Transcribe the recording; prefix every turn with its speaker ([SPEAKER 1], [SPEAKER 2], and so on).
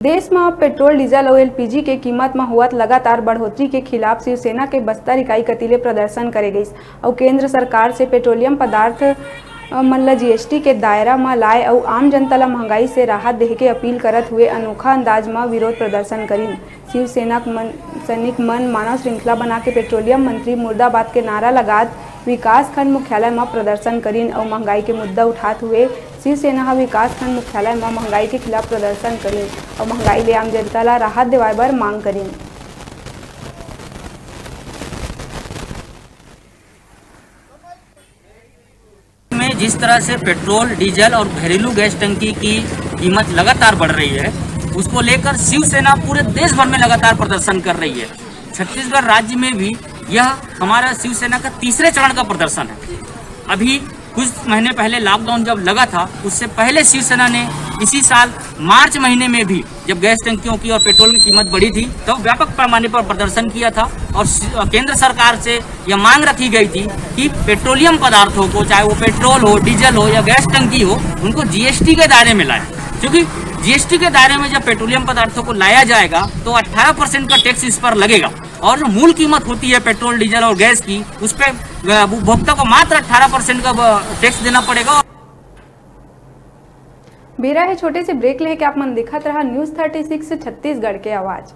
[SPEAKER 1] देश में petrol, diesel और एलपीजी के कीमत में हुआ लगातार बढ़ोतरी के खिलाफ शिवसेना के बस्तर इकाई कतीले प्रदर्शन करे गई और केंद्र सरकार से पेट्रोलियम पदार्थ मन जीएसटी के दायरा में लाए और आम जनता ला महंगाई से राहत देहे के अपील करत हुए अनोखा अंदाज में विरोध प्रदर्शन करीन। शिवसेना सैनिक मन मानव श्रृंखला बना के पेट्रोलियम मंत्री मुर्दाबाद के नारा लगात विकास खंड मुख्यालय में प्रदर्शन करीन और महंगाई के मुद्दा उठाते हुए शिवसेना विकास खंड मुख्यालय में महंगाई के खिलाफ प्रदर्शन करीन और महंगाई ले आम जनता ला राहत दिवाए बर मांग करीन।
[SPEAKER 2] में जिस तरह से पेट्रोल, डीजल और घरेलू गैस टंकी की कीमत लगातार बढ़ रही है, उसको लेकर शिवसेना पूरे देश भर में लगातार प्रदर्शन कर रही है। छत्तीसगढ़ राज्य में भी यह हमारा शिवसेना का तीसरे चरण का प्रदर्शन है। अभी कुछ महीने पहले लॉकडाउन जब लगा था, उससे पहले शिवसेना ने इसी साल मार्च महीने में भी जब गैस टंकियों की और पेट्रोल की कीमत बढ़ी थी तो व्यापक पैमाने पर प्रदर्शन किया था और केंद्र सरकार से यह मांग रखी गई थी कि पेट्रोलियम पदार्थों को, चाहे वो पेट्रोल हो, डीजल हो या गैस टंकी हो, उनको जीएसटी के दायरे में लाए। क्योंकि जीएसटी के दायरे में जब पेट्रोलियम पदार्थों को लाया जाएगा तो 18% का टैक्स इस पर लगेगा और जो मूल कीमत होती है पेट्रोल, डीजल और गैस की, उस पर उपभोक्ता को मात्र 18% का टैक्स देना पड़ेगा।
[SPEAKER 1] बेरा है छोटे से ब्रेक लेके आप मन दिखत रहा न्यूज़ 36 छत्तीसगढ़ के आवाज।